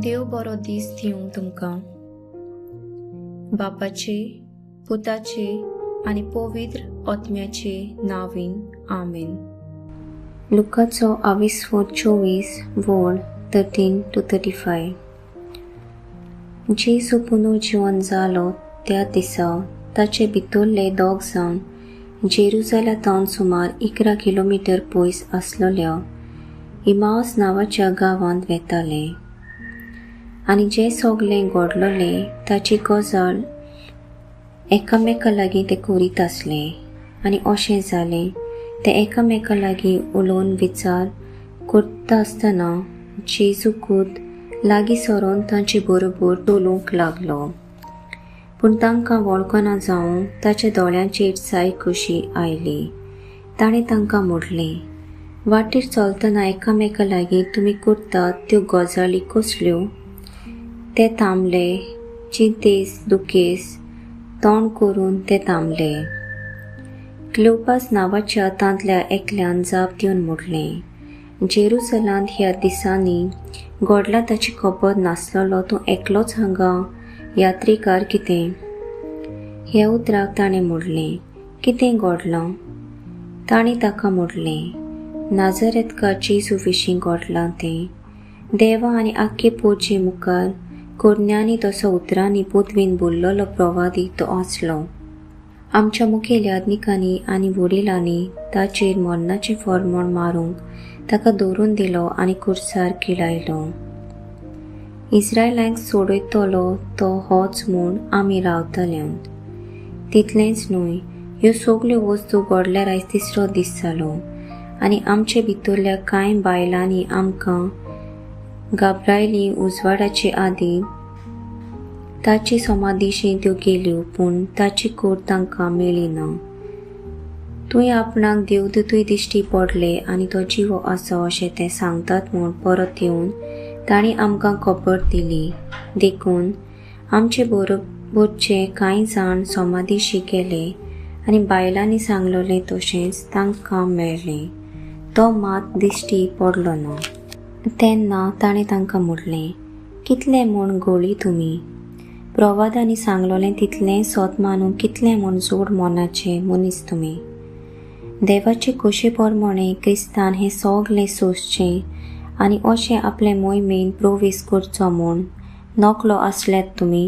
देव बरो दीस दिवं तुमकां. बापाचे, पुताचे आनी पवित्र आत्म्याचे नांवीन आमेन. लुकाचो 24 वर्ड 13-35. जेजू पुनर्जीवन जालो त्या दिसा ताचे भितरले दोग जाण जेरुसलेमांतल्यान सुमार 11 किलोमीटर पयस आसलेल्या इमाउस नांवाच्या गांवांत वेताले. आनी जे सगळें घडलोलें ताची गजाल एकामेका लागीं ते करीत आसले. आनी अशें जालें ते एकामेका लागीं उलोवन विचार करता आसतना जेजूकूत लागीं सरोन तांचे बरोबर उलोवंक लागलो. पूण तांकां वळखना जावन ताच्या दोळ्यांचेर जाय कशी आयली. ताणें तांकां म्हणलें, वाटेर चलतना एकामेका लागीं तुमी करतात त्यो गजाली कसल्यो? ते थांबले. चिंतेस दुखेस तोंड करून ते थांबले. क्लोपास नांवाच्या तांतल्या एकल्यान जाप दिवन म्हणलें, जेरुसलांत ह्या दिसांनी घडला ताची खबर नासलेलो तूं एकलोच हांगा यात्रेकार कितें? ह्या उतराक ताणें म्हणलें, कितें घडलां? ताणीं ताका म्हणलें, नाजरेथकार जेजू विशीं घडलां तें. देवा आनी आख्खे पोरचे मुखार कोरण्यांनी तसो उतरांनी पदवीन बोललोलो प्रवादी तो आसलो. आमच्या मुखेल यादनिकांनी आनी वडिलांनी ताचेर मरणाचें फर्मोण मारूंक ताका दवरून दिलो आनी कुर्सार किळायलो. इस्रायलांक सोडयतलो तो होच म्हूण आमी रावतल्यांत. तितलेंच न्हय, ह्यो सगल्यो वस्तू घडल्यार आयज 3रो दीस जालो आनी आमचे भितरल्या कांय बायलांनी आमकां घाबरायली. उजवाडाचे आदीं ताची समाधीशी त्यो गेल्यो, पूण ताची कूड तांकां मेळ्ळी ना. तुवें आपणाक देवदूतूय दिश्टी पडले आनी तो जिवो आसा अशें ते सांगतात म्हूण परत येवन तांणी आमकां खबर दिली. देखून आमचे बरोबरचे कांय जाण समाधीशी गेले आनी बायलांनी सांगलोलें तशेंच तांकां मेळ्ळें. तो मात दिश्टी पडलो ना. तेन्ना ताणें तांकां म्हणलें, कितलें म्हूण घोळी तुमी? प्रवादांनी सांगलोलें तितलें सोत मानूंक कितलें म्हूण जोड मोनाचे मनीस तुमी? देवाचे कशे प्रमाणे क्रिस्तान हें सगलें सोंसचें आनी अशें आपले मोहिमेन प्रवेश करचो म्हूण नकलो आसल्यात तुमी?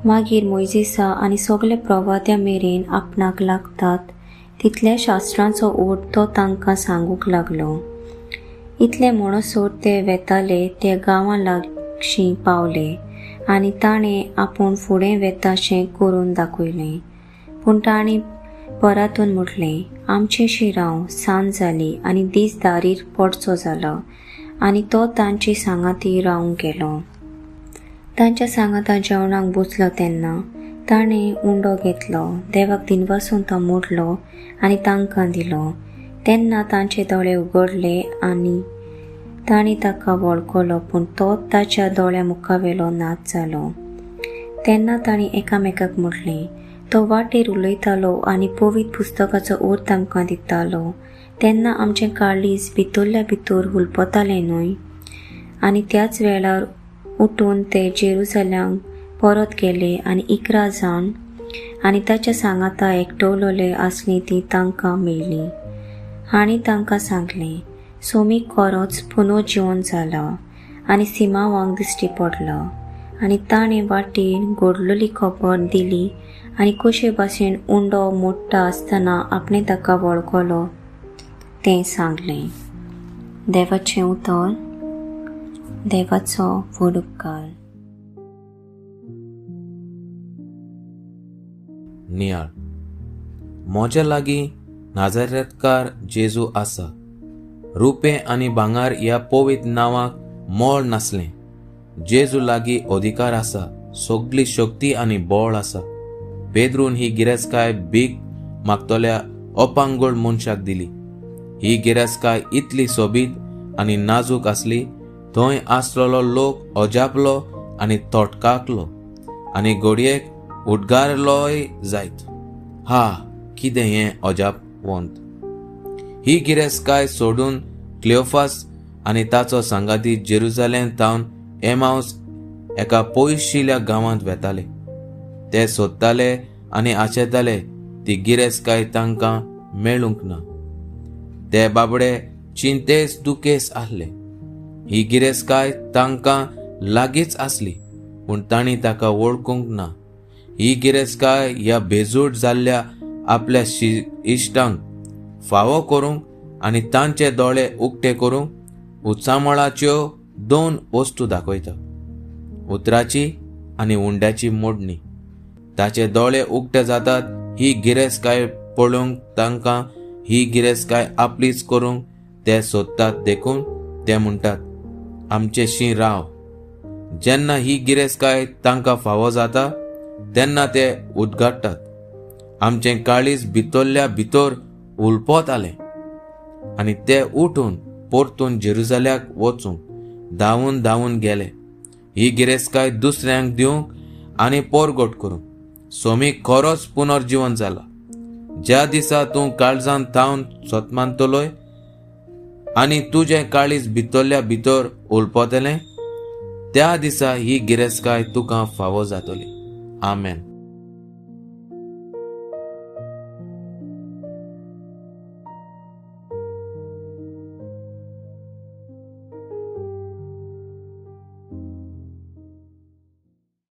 मागीर मोइजेसा आनी सगल्या प्रवाद्या मेरेन आपणाक लागतात तितल्या शास्त्रांचो ओट तो तांकां सांगूंक लागलो. इतलें म्हणसर ते वेताले त्या गांवां लागीं पावले आनी ताणें आपूण फुडें वेताशें करून दाखयलें. पूण ताणीं परतून म्हटलें, आमचे शिराव सांज जाली आनी दीस दारीर पडचो जाला. आनी तो तांचे सांगाती रावंक गेलो. तांच्या सांगाता जेवणाक बसलो तेन्ना ताणें उंडो घेतलो, देवाक दिनवासून तो मोडलो आनी तांकां दिलो. तेन्ना तांचे दोळे उगडले आनी तांणी ताका वळखलो, पूण तो ताच्या दोळ्या मुखावेलो नाच जालो. तेन्ना तांणी एकामेकाक म्हटलें, तो वाटेर उलयतालो आनी पवित्र पुस्तकाचो ओर तांकां दितालो तेन्ना आमचें काळीज भितरल्या भितर हुलपतालें न्हय? आनी त्याच वेळार उठून ते जेरुसलेमांत परत गेले आनी 11 जाण आनी ताच्या सांगाता एकटवलोले आसलीं तीं तांकां मेळ्ळीं. हांणी तांकां सांगलें, सोमीक खरोच पुनर्जीवन जालां आनी सिमावांक दिश्टी पडला. आनी ताणें वाटेर घडलोली खबर दिली आनी कशे भाशेन उंडो मोडटा आसतना आपणें ताका वळखलो तें सांगलें. देवाचें उतर. देवाचो व्हड उपकार. नियाळ. म्हज्या लागीं नाजरेथकार जेजू आसा. रुपें आनी भांगार ह्या पवित्र नांवाक मोल नासलें. जेजू लागीं अधिकार आसा, सगळी शक्ती आनी बळ आसा. पेद्रून ही गिरेजकाय भीक मागतल्या अपांगुळ मनशाक दिली. ही गिरेजकाय इतली सोबीत आनी नाजूक आसली, थंय आसलोलो लोक अजापलो आनी तोटकाकलो आनी घडयेक उडगारलोय जायत. हा, कितें हें अजापवंत. ही गिरेजकाय सोडून क्लिओफास आनी ताचो सांगाती जेरुसलेम तावन एमाउस एका पयशिल्ल्या गांवांत वेताले. ते सोदताले आनी आशेताले ती गिरेस्तकाय तांकां मेळूंक ना. ते बाबडे चिंतेस दुखेस आसले. ही गिरेस्तकाय तांकां लागींच आसली, पूण तांणी ताका वळखूंक ना. ही गिरेस्तकाय ह्या बेजूट जाल्ल्या आपल्या इश्टांक फावो करूंक आनी तांचे दोळे उक्ते करूंक उचामळाच्यो 2 वस्तू दाखयता, उतराची आनी उंड्याची मोडणी. ताचे दोळे उक्ते जातात ही गिरेस्तकाय पळोवंक. तांकां ही गिरेस्तकाय आपलीच करूंक ते सोदतात. देखून ते म्हणटात, आमचेशी राव. जेन्ना ही गिरेस्तकाय तांकां फावो जाता तेन्ना ते उदगाडटात, आमचें काळीज भितरल्या भितर उलपत आलें. आनी ते उठून परतून जेरुसाल्याक वचूंक धांवून धांवून गेले, ही गिरेस्तकाय दुसऱ्यांक दिवंक आनी परगट करूंक. सोमीक खरोच पुनर्जीवन जाला. ज्या दिसा तूं काळजांत थावन सोतमानतलोय आनी तुजें काळीज भितरल्या भितर उलपतलें, त्या दिसा ही गिरेस्तकाय तुका फावो जातली. आमेन.